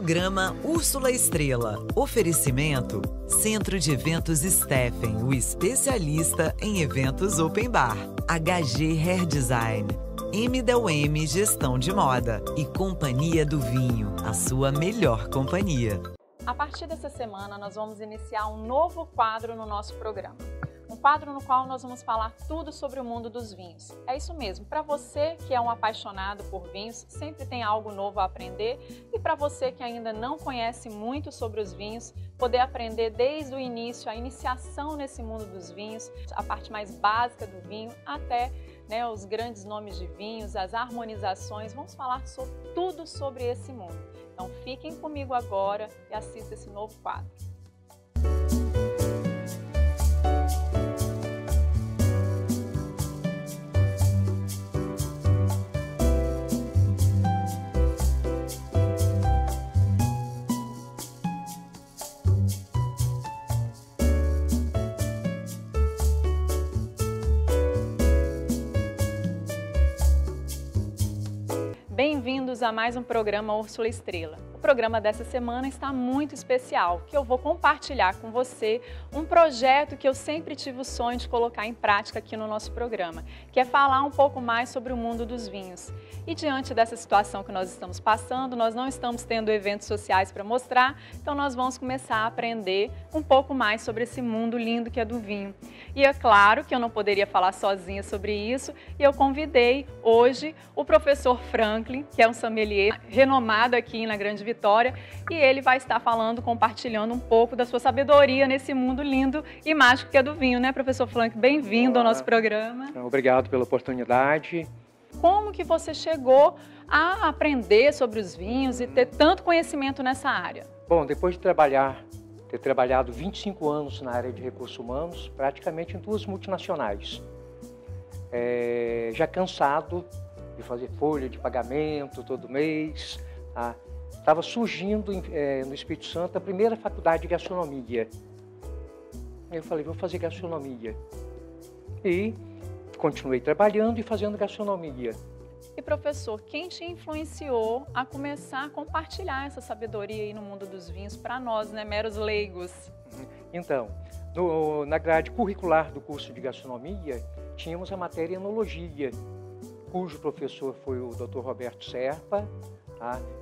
Programa Úrsula Estrela. Oferecimento Centro de Eventos Steffen, o especialista em eventos open bar. HG Hair Design. M&M Gestão de Moda e Companhia do Vinho, a sua melhor companhia. A partir dessa semana, nós vamos iniciar um novo quadro no nosso programa. Um quadro no qual nós vamos falar tudo sobre o mundo dos vinhos. É isso mesmo, para você que é um apaixonado por vinhos, sempre tem algo novo a aprender, e para você que ainda não conhece muito sobre os vinhos, poder aprender desde o início, a iniciação nesse mundo dos vinhos, a parte mais básica do vinho, até os grandes nomes de vinhos, as harmonizações. Vamos falar tudo sobre esse mundo. Então fiquem comigo agora e assistam esse novo quadro. Bem-vindos a mais um programa Úrsula Estrela. O programa dessa semana está muito especial, que eu vou compartilhar com você um projeto que eu sempre tive o sonho de colocar em prática aqui no nosso programa, que é falar um pouco mais sobre o mundo dos vinhos. E diante dessa situação que nós estamos passando, nós não estamos tendo eventos sociais para mostrar, então nós vamos começar a aprender um pouco mais sobre esse mundo lindo que é do vinho. E é claro que eu não poderia falar sozinha sobre isso, e eu convidei hoje o professor Franklin, que é um sommelier renomado aqui na Grande Vitória, e ele vai estar falando, compartilhando um pouco da sua sabedoria nesse mundo lindo e mágico que é do vinho, né, professor Franklin? Bem-vindo ao nosso programa. Obrigado pela oportunidade. Como que você chegou a aprender sobre os vinhos e ter tanto conhecimento nessa área? Bom, depois de ter trabalhado 25 anos na área de recursos humanos, praticamente em 2 multinacionais, já cansado de fazer folha de pagamento todo mês, estava surgindo no Espírito Santo a primeira faculdade de gastronomia. Eu falei, vou fazer gastronomia. E continuei trabalhando e fazendo gastronomia. E professor, quem te influenciou a começar a compartilhar essa sabedoria aí no mundo dos vinhos para nós, né, meros leigos? Então, na grade curricular do curso de gastronomia, tínhamos a matéria enologia, cujo professor foi o Dr. Roberto Serpa,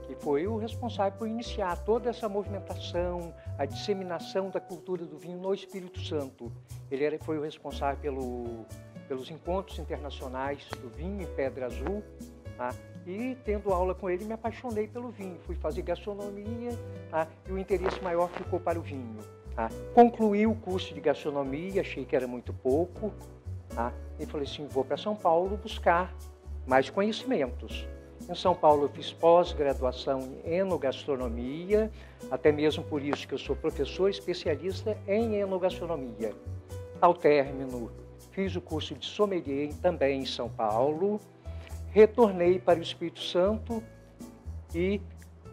que foi o responsável por iniciar toda essa movimentação, a disseminação da cultura do vinho no Espírito Santo. Ele foi o responsável pelos encontros internacionais do vinho em Pedra Azul, e tendo aula com ele me apaixonei pelo vinho, fui fazer gastronomia, e o interesse maior ficou para o vinho. Concluí o curso de gastronomia, achei que era muito pouco, e falei assim, vou para São Paulo buscar mais conhecimentos. Em São Paulo eu fiz pós-graduação em enogastronomia, até mesmo por isso que eu sou professor especialista em enogastronomia. Ao término, fiz o curso de sommelier também em São Paulo, retornei para o Espírito Santo e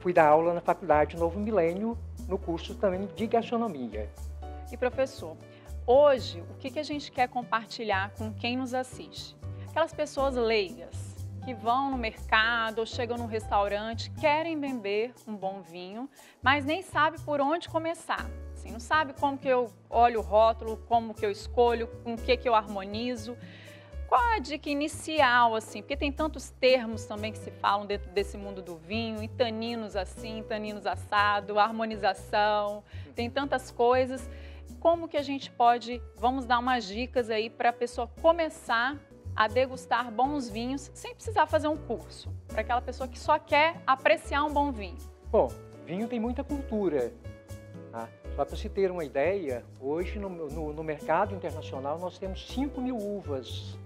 fui dar aula na Faculdade Novo Milênio, no curso também de gastronomia. E professor, hoje o que a gente quer compartilhar com quem nos assiste? Aquelas pessoas leigas que vão no mercado ou chegam num restaurante, querem beber um bom vinho, mas nem sabe por onde começar. Assim, não sabe como que eu olho o rótulo, como que eu escolho, com o que eu harmonizo. Qual a dica inicial, assim? Porque tem tantos termos também que se falam dentro desse mundo do vinho, e taninos assim, taninos assado, harmonização, tem tantas coisas. Como que a gente pode, vamos dar umas dicas aí para a pessoa começar a degustar bons vinhos sem precisar fazer um curso, para aquela pessoa que só quer apreciar um bom vinho? Bom, vinho tem muita cultura. Só para se ter uma ideia, hoje no mercado internacional nós temos 5.000 uvas.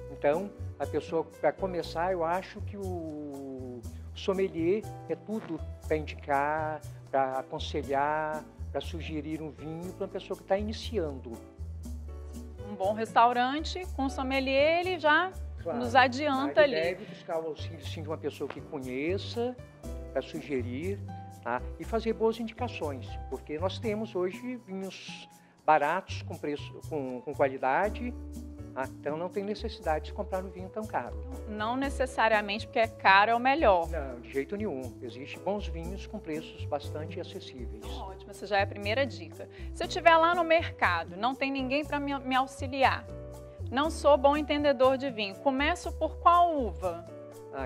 Então, a pessoa, para começar, eu acho que o sommelier é tudo para indicar, para aconselhar, para sugerir um vinho para uma pessoa que está iniciando. Um bom restaurante com sommelier, ele já nos adianta ali. Deve buscar o auxílio sim, de uma pessoa que conheça, para sugerir, e fazer boas indicações, porque nós temos hoje vinhos baratos, com preço, com qualidade, Então não tem necessidade de comprar um vinho tão caro. Não necessariamente porque é caro é o melhor. Não, de jeito nenhum. Existem bons vinhos com preços bastante acessíveis. Ótimo, essa já é a primeira dica. Se eu estiver lá no mercado, não tem ninguém para me auxiliar, não sou bom entendedor de vinho, começo por qual uva?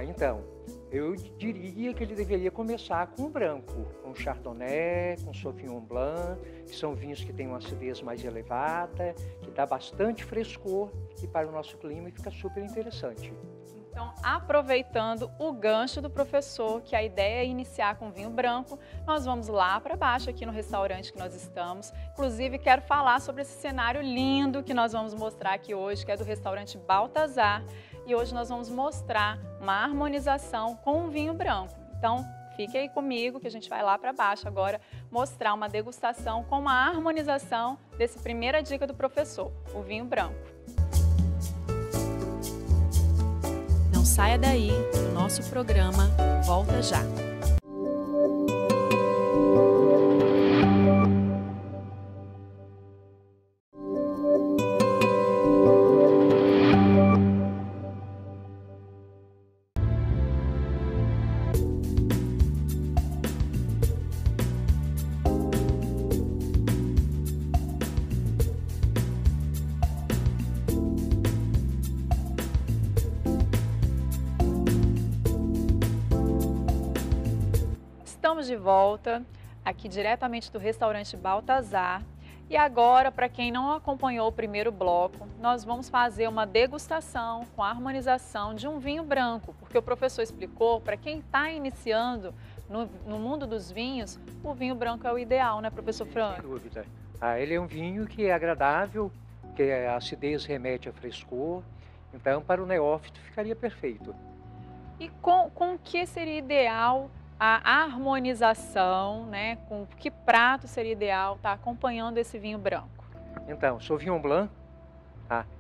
Então, eu diria que ele deveria começar com o branco, com Chardonnay, com Sauvignon Blanc, que são vinhos que têm uma acidez mais elevada, que dá bastante frescor e para o nosso clima fica super interessante. Então, aproveitando o gancho do professor, que a ideia é iniciar com vinho branco, nós vamos lá para baixo aqui no restaurante que nós estamos. Inclusive, quero falar sobre esse cenário lindo que nós vamos mostrar aqui hoje, que é do restaurante Baltazar. E hoje nós vamos mostrar uma harmonização com um vinho branco. Então, fique aí comigo que a gente vai lá para baixo agora mostrar uma degustação com uma harmonização desse primeira dica do professor, o vinho branco. Não saia daí, o nosso programa volta já. Estamos de volta aqui diretamente do restaurante Baltazar e agora, para quem não acompanhou o primeiro bloco, nós vamos fazer uma degustação com a harmonização de um vinho branco, porque o professor explicou, para quem está iniciando no mundo dos vinhos, o vinho branco é o ideal, né, professor Franco? Sem dúvida. Ele é um vinho que é agradável, que a acidez remete a frescor, então para o neófito ficaria perfeito. E com o que seria ideal a harmonização, né? Com que prato seria ideal estar acompanhando esse vinho branco? Então, Sauvignon Blanc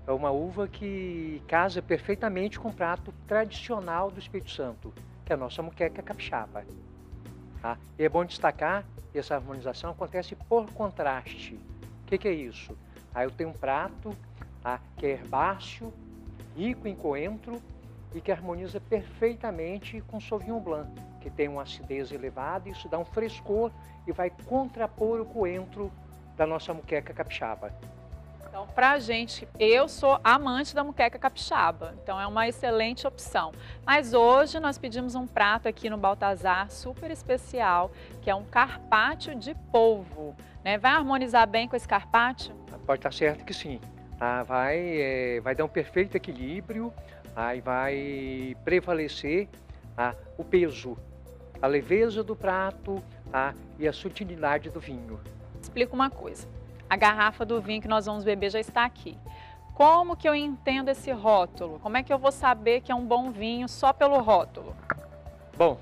é uma uva que casa perfeitamente com o prato tradicional do Espírito Santo, que é a nossa moqueca capixaba. E é bom destacar que essa harmonização acontece por contraste. O que é isso? Eu tenho um prato que é herbáceo, rico em coentro e que harmoniza perfeitamente com Sauvignon Blanc, que tem uma acidez elevada, isso dá um frescor e vai contrapor o coentro da nossa moqueca capixaba. Então, pra gente, eu sou amante da moqueca capixaba, então é uma excelente opção. Mas hoje nós pedimos um prato aqui no Baltazar super especial, que é um carpaccio de polvo, né? Vai harmonizar bem com esse carpaccio? Pode estar certo que sim. Vai dar um perfeito equilíbrio, e vai prevalecer o peso, a leveza do prato e a sutilidade do vinho. Explica uma coisa, a garrafa do vinho que nós vamos beber já está aqui. Como que eu entendo esse rótulo? Como é que eu vou saber que é um bom vinho só pelo rótulo? Bom,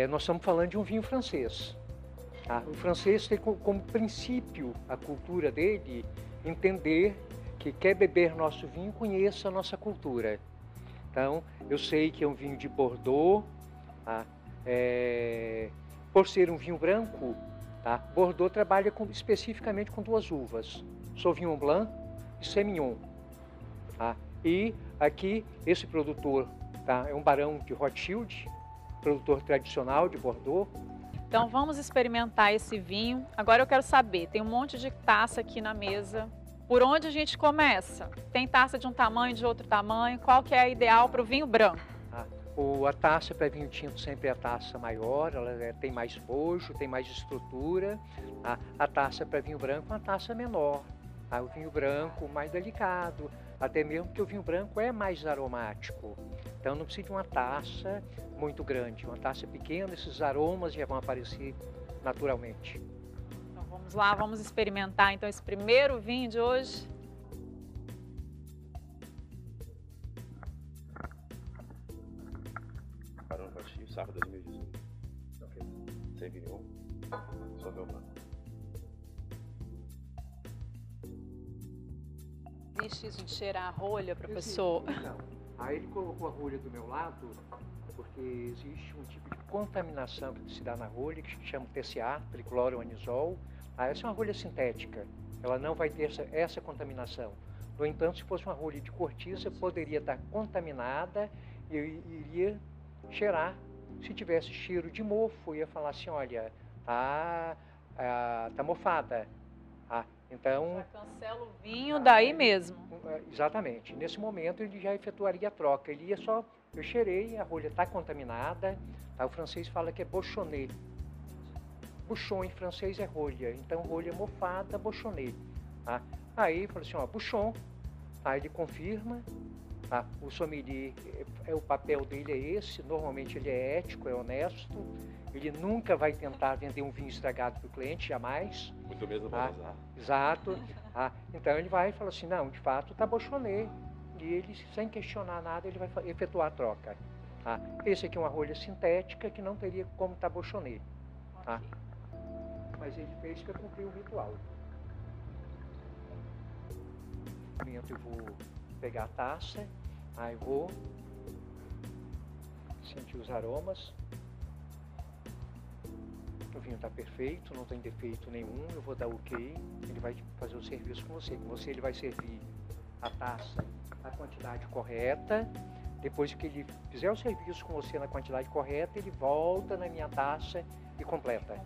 nós estamos falando de um vinho francês. O francês tem como princípio a cultura dele entender que quer beber nosso vinho, conheça a nossa cultura. Então, eu sei que é um vinho de Bordeaux, por ser um vinho branco, Bordeaux trabalha especificamente com duas uvas, Sauvignon Blanc e Semillon. E aqui, esse produtor é um barão de Rothschild, produtor tradicional de Bordeaux. Então, vamos experimentar esse vinho. Agora eu quero saber, tem um monte de taça aqui na mesa. Por onde a gente começa? Tem taça de um tamanho, de outro tamanho? Qual que é a ideal para o vinho branco? A taça para vinho tinto sempre é a taça maior, ela tem mais bojo, tem mais estrutura. A taça para vinho branco é uma taça menor. O vinho branco mais delicado, até mesmo porque o vinho branco é mais aromático. Então não precisa de uma taça muito grande, uma taça pequena, esses aromas já vão aparecer naturalmente. Vamos lá, vamos experimentar então esse primeiro vinho de hoje. Barão Rothschild, Safra 2018. Ok. Semillon, Sauvignon Blanc. Existe isso de cheirar a rolha, professor? Não. Aí ele colocou a rolha do meu lado, porque existe um tipo de contaminação que se dá na rolha, que se chama TCA, tricloroanisol. Essa é uma rolha sintética, ela não vai ter essa contaminação. No entanto, se fosse uma rolha de cortiça, poderia estar contaminada e iria cheirar. Se tivesse cheiro de mofo, ia falar assim, olha, tá mofada. Então, já cancela o vinho daí mesmo. Exatamente. Nesse momento, ele já efetuaria a troca. Ele ia só, eu cheirei, a rolha está contaminada. Tá? O francês fala que é bochonnet. Bouchon em francês é rolha. Então, rolha mofada, bochonnet. Tá? Aí, falou assim, ó, bouchon. Tá? Ele confirma. Tá? O sommelier, o papel dele é esse. Normalmente, ele é ético, é honesto. Ele nunca vai tentar vender um vinho estragado para o cliente, jamais. Muito mesmo valorizar. Exato. Então ele vai e fala assim, não, de fato está bochonnet. E ele, sem questionar nada, ele vai efetuar a troca. Esse aqui é uma rolha sintética que não teria como estar bochonnet. Mas ele fez para cumprir o ritual. Eu vou pegar a taça, aí vou sentir os aromas. O vinho está perfeito, não tem defeito nenhum, eu vou dar ok, ele vai fazer o serviço com você. Com você ele vai servir a taça na quantidade correta, depois que ele fizer o serviço com você na quantidade correta, ele volta na minha taça e completa.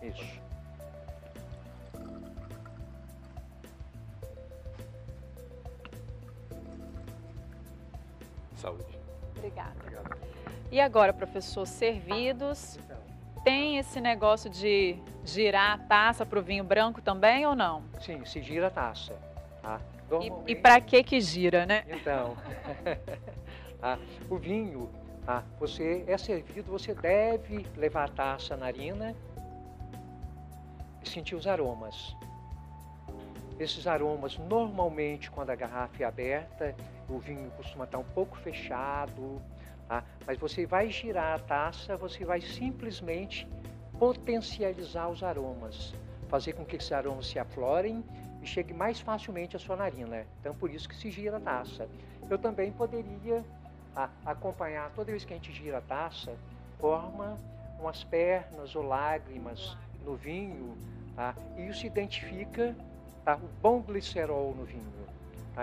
Isso. Saúde. Obrigada. Obrigado. E agora, professor, servidos, tem esse negócio de girar a taça para o vinho branco também ou não? Sim, se gira a taça. E para que gira, né? Então, o vinho, você é servido, você deve levar a taça à narina e sentir os aromas. Esses aromas, normalmente, quando a garrafa é aberta, o vinho costuma estar um pouco fechado, mas você vai girar a taça, você vai simplesmente potencializar os aromas, fazer com que esses aromas se aflorem e chegue mais facilmente à sua narina. Então, por isso que se gira a taça. Eu também poderia acompanhar, toda vez que a gente gira a taça, forma umas pernas ou lágrimas no vinho, e isso identifica o bom glicerol no vinho.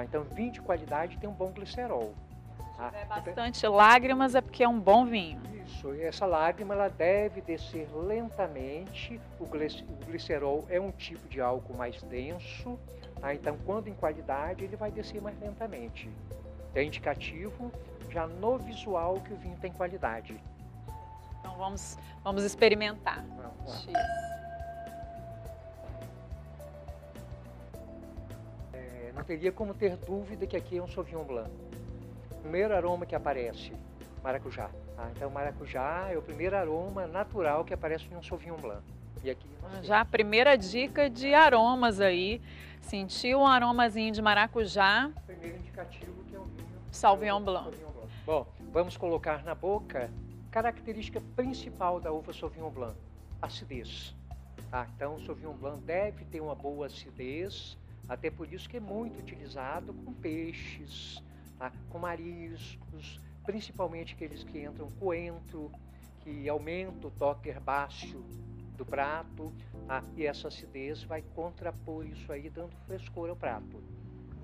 Então, vinho de qualidade tem um bom glicerol. Se tiver bastante lágrimas é porque é um bom vinho. Isso, e essa lágrima ela deve descer lentamente. O glicerol é um tipo de álcool mais denso, então quando em qualidade ele vai descer mais lentamente. É indicativo já no visual que o vinho tem qualidade. Então vamos experimentar. Vamos lá. Não teria como ter dúvida que aqui é um Sauvignon Blanc. Primeiro aroma que aparece, maracujá. Então, maracujá é o primeiro aroma natural que aparece em um Sauvignon Blanc. E aqui já a primeira dica de aromas aí. Sentiu um aromazinho de maracujá. Primeiro indicativo que é um vinho Sauvignon Blanc. Bom, vamos colocar na boca característica principal da uva Sauvignon Blanc, acidez. Então, o Sauvignon Blanc deve ter uma boa acidez, até por isso que é muito utilizado com peixes, com mariscos, principalmente aqueles que entram coentro, que aumenta o toque herbáceo do prato, e essa acidez vai contrapor isso aí, dando frescor ao prato.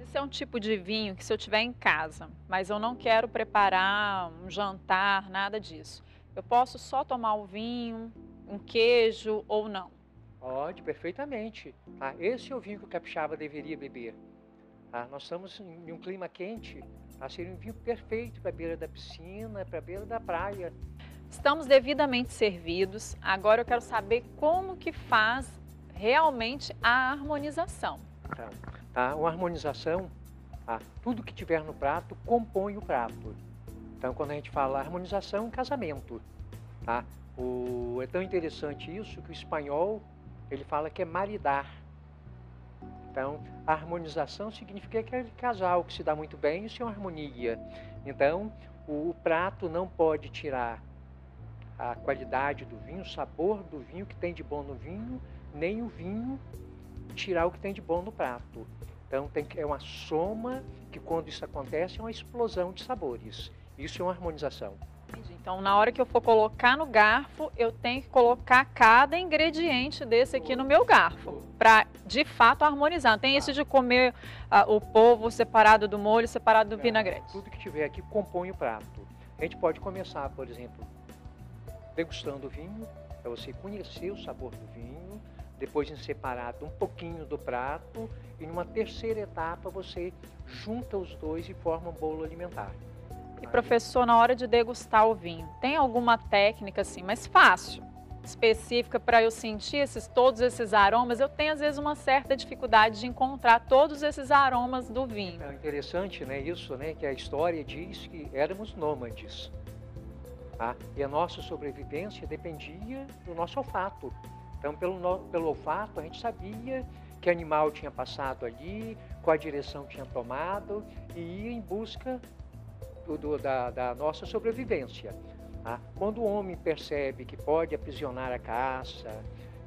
Esse é um tipo de vinho que se eu tiver em casa, mas eu não quero preparar um jantar, nada disso. Eu posso só tomar o vinho, um queijo ou não? Pode, perfeitamente. Esse é o vinho que o capixaba deveria beber. Nós estamos em um clima quente, seria um vinho perfeito para a beira da piscina, para a beira da praia. Estamos devidamente servidos. Agora eu quero saber como que faz realmente a harmonização. Uma harmonização, tudo que tiver no prato compõe o prato. Então, quando a gente fala harmonização, casamento. É tão interessante isso que o espanhol ele fala que é maridar. Então, a harmonização significa aquele casal que se dá muito bem e isso é uma harmonia. Então, o prato não pode tirar a qualidade do vinho, o sabor do vinho que tem de bom no vinho, nem o vinho tirar o que tem de bom no prato. Então, é uma soma que, quando isso acontece, é uma explosão de sabores. Isso é uma harmonização. Entendi. Então, na hora que eu for colocar no garfo, eu tenho que colocar cada ingrediente desse aqui no meu garfo, para, de fato, harmonizar. Não tem isso de comer o polvo separado do molho, separado do vinagrete. Tudo que tiver aqui compõe o prato. A gente pode começar, por exemplo, degustando o vinho, para você conhecer o sabor do vinho, depois em separado um pouquinho do prato, e numa terceira etapa você junta os dois e forma um bolo alimentar. E professor, na hora de degustar o vinho, tem alguma técnica assim, mais fácil, específica para eu sentir todos esses aromas? Eu tenho às vezes uma certa dificuldade de encontrar todos esses aromas do vinho. É interessante, né, isso, né, que a história diz que éramos nômades, tá? E a nossa sobrevivência dependia do nosso olfato. Então, pelo olfato, a gente sabia que animal tinha passado ali, qual a direção tinha tomado, e ia em busca da nossa sobrevivência. Tá? Quando o homem percebe que pode aprisionar a caça,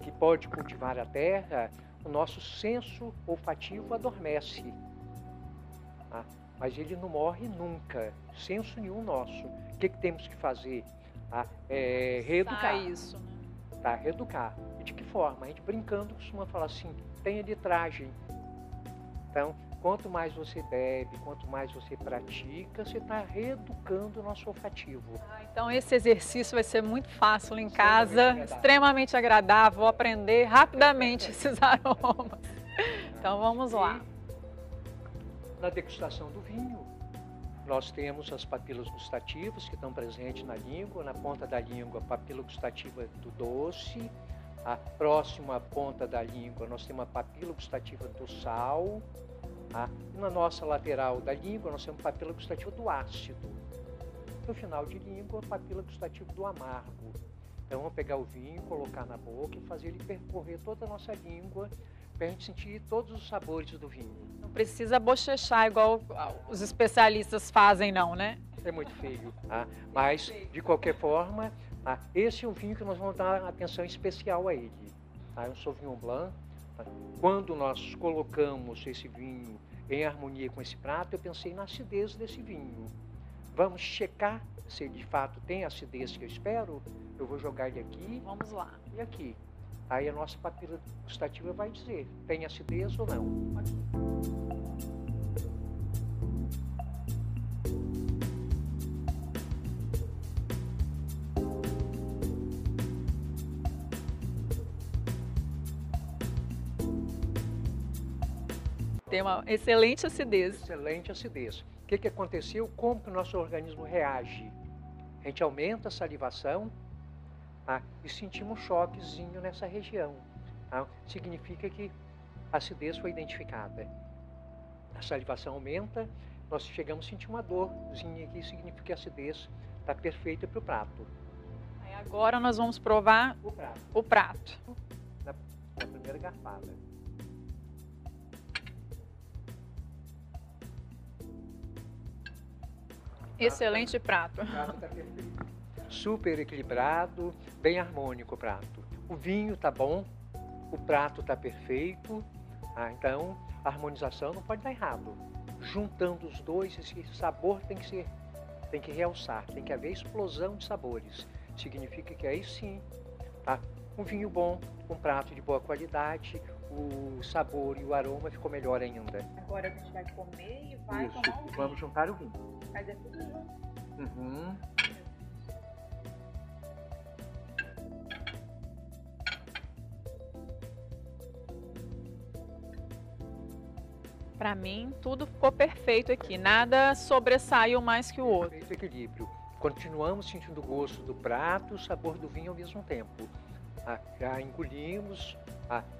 que pode cultivar a terra, o nosso senso olfativo adormece. Tá? Mas ele não morre nunca, senso nenhum nosso. O que temos que fazer? Tá? Reeducar. Isso, né? Tá? Reeducar. E de que forma? A gente brincando costuma falar assim, tenha litragem. Então, quanto mais você bebe, quanto mais você pratica, você está reeducando o nosso olfativo. Então esse exercício vai ser muito fácil em casa, extremamente agradável, vou aprender rapidamente esses aromas. Então vamos lá. Na degustação do vinho, nós temos as papilas gustativas que estão presentes na língua, na ponta da língua, a papila gustativa do doce, a próxima ponta da língua nós temos a papila gustativa do sal, tá? E na nossa lateral da língua nós temos a papila gustativa do ácido. No final de língua, a papila gustativa do amargo. Então vamos pegar o vinho, colocar na boca e fazer ele percorrer toda a nossa língua para a gente sentir todos os sabores do vinho. Não precisa bochechar igual os especialistas fazem não, né? É muito feio, tá? Mas de qualquer forma, tá? Esse é um vinho que nós vamos dar atenção especial a ele. Tá? É um Sauvignon Blanc. Tá? Quando nós colocamos esse vinho em harmonia com esse prato, eu pensei na acidez desse vinho. Vamos checar se ele de fato tem a acidez que eu espero. Eu vou jogar ele aqui. Vamos lá. E aqui. Aí a nossa papila gustativa vai dizer, tem acidez ou não. Aqui. Tem uma excelente acidez. Excelente acidez. O que aconteceu? Como que o nosso organismo reage? A gente aumenta a salivação, tá? E sentimos um choquezinho nessa região. Tá? Significa que a acidez foi identificada. A salivação aumenta, nós chegamos a sentir uma dorzinha aqui, significa que a acidez está perfeita para o prato. Aí agora nós vamos provar o prato. Na primeira garfada. Excelente prato. O prato está perfeito. Super equilibrado, bem harmônico o prato. O vinho está bom, o prato está perfeito, então a harmonização não pode dar errado. Juntando os dois, esse sabor tem que realçar, tem que haver explosão de sabores. Significa que aí sim, tá? Um vinho bom, um prato de boa qualidade, o sabor e o aroma ficou melhor ainda. Agora a gente vai comer e vai Isso, tomar o vinho. vamos juntar o vinho. Fazer tudo junto. Uhum. Para mim, tudo ficou perfeito aqui. Nada sobressaiu mais que o outro. Perfeito equilíbrio. Continuamos sentindo o gosto do prato e o sabor do vinho ao mesmo tempo. Já engolimos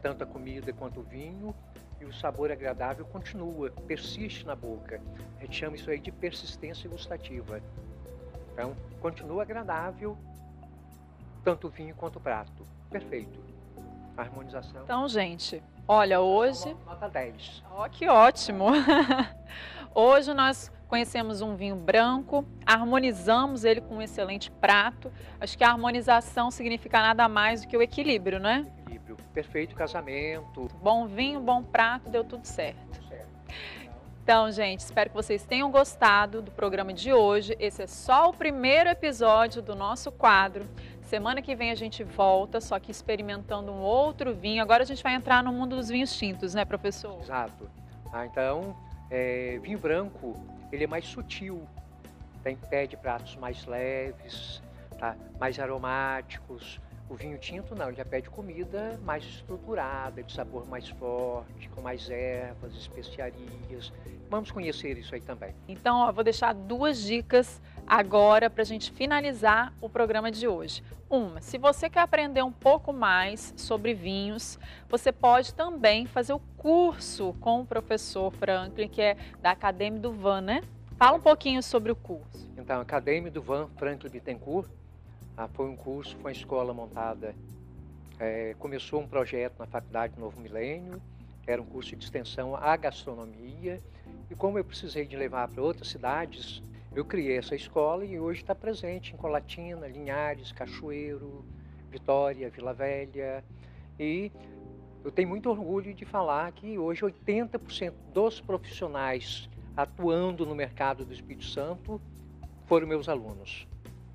tanto a comida quanto o vinho e o sabor agradável continua, persiste na boca. A gente chama isso aí de persistência gustativa. Então, continua agradável tanto o vinho quanto o prato. Perfeito. A harmonização. Então, gente, olha, hoje... Nota 10. Ó, que ótimo! Hoje nós conhecemos um vinho branco, harmonizamos ele com um excelente prato. Acho que a harmonização significa nada mais do que o equilíbrio, né? Equilíbrio. Perfeito casamento. Bom vinho, bom prato, deu tudo certo. Então, gente, espero que vocês tenham gostado do programa de hoje. Esse é só o primeiro episódio do nosso quadro. Semana que vem a gente volta, só que experimentando um outro vinho. Agora a gente vai entrar no mundo dos vinhos tintos, né, professor? Exato. Então, vinho branco, ele é mais sutil, pede pratos mais leves, tá? Mais aromáticos. O vinho tinto não, ele já pede comida mais estruturada, de sabor mais forte, com mais ervas, especiarias. Vamos conhecer isso aí também. Então, ó, vou deixar 2 dicas agora para a gente finalizar o programa de hoje. Uma, se você quer aprender um pouco mais sobre vinhos, você pode também fazer o curso com o professor Franklin, que é da Acadêmia do Vin, né? Fala um pouquinho sobre o curso. Então, a Acadêmia do Vin Franklin Bittencourt foi um curso, foi uma escola montada, começou um projeto na Faculdade Novo Milênio, era um curso de extensão à gastronomia, e como eu precisei de levar para outras cidades, eu criei essa escola e hoje está presente em Colatina, Linhares, Cachoeiro, Vitória, Vila Velha, e eu tenho muito orgulho de falar que hoje 80% dos profissionais atuando no mercado do Espírito Santo foram meus alunos,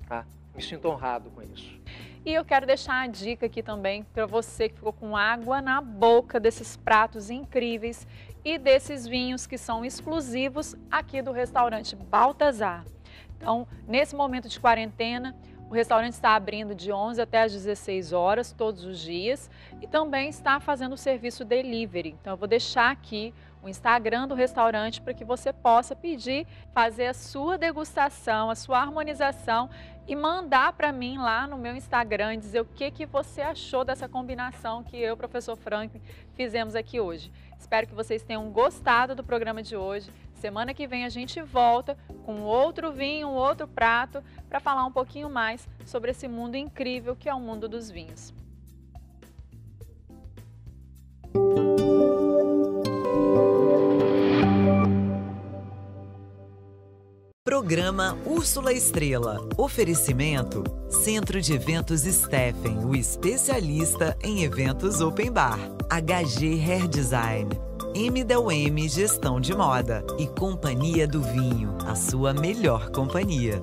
tá? Me sinto honrado com isso. E eu quero deixar a dica aqui também para você que ficou com água na boca desses pratos incríveis e desses vinhos que são exclusivos aqui do restaurante Baltazar. Então, nesse momento de quarentena, o restaurante está abrindo de 11 até as 16 horas todos os dias e também está fazendo o serviço delivery. Então, eu vou deixar aqui o Instagram do restaurante para que você possa pedir, fazer a sua degustação, a sua harmonização e mandar para mim lá no meu Instagram, dizer o que você achou dessa combinação que eu, professor Franklin, fizemos aqui hoje. Espero que vocês tenham gostado do programa de hoje. Semana que vem a gente volta com outro vinho, um outro prato, para falar um pouquinho mais sobre esse mundo incrível que é o mundo dos vinhos. Programa Úrsula Estrela. Oferecimento Centro de Eventos Steffen, o especialista em eventos open bar. HG Hair Design. M Gestão de Moda. E Companhia do Vinho, a sua melhor companhia.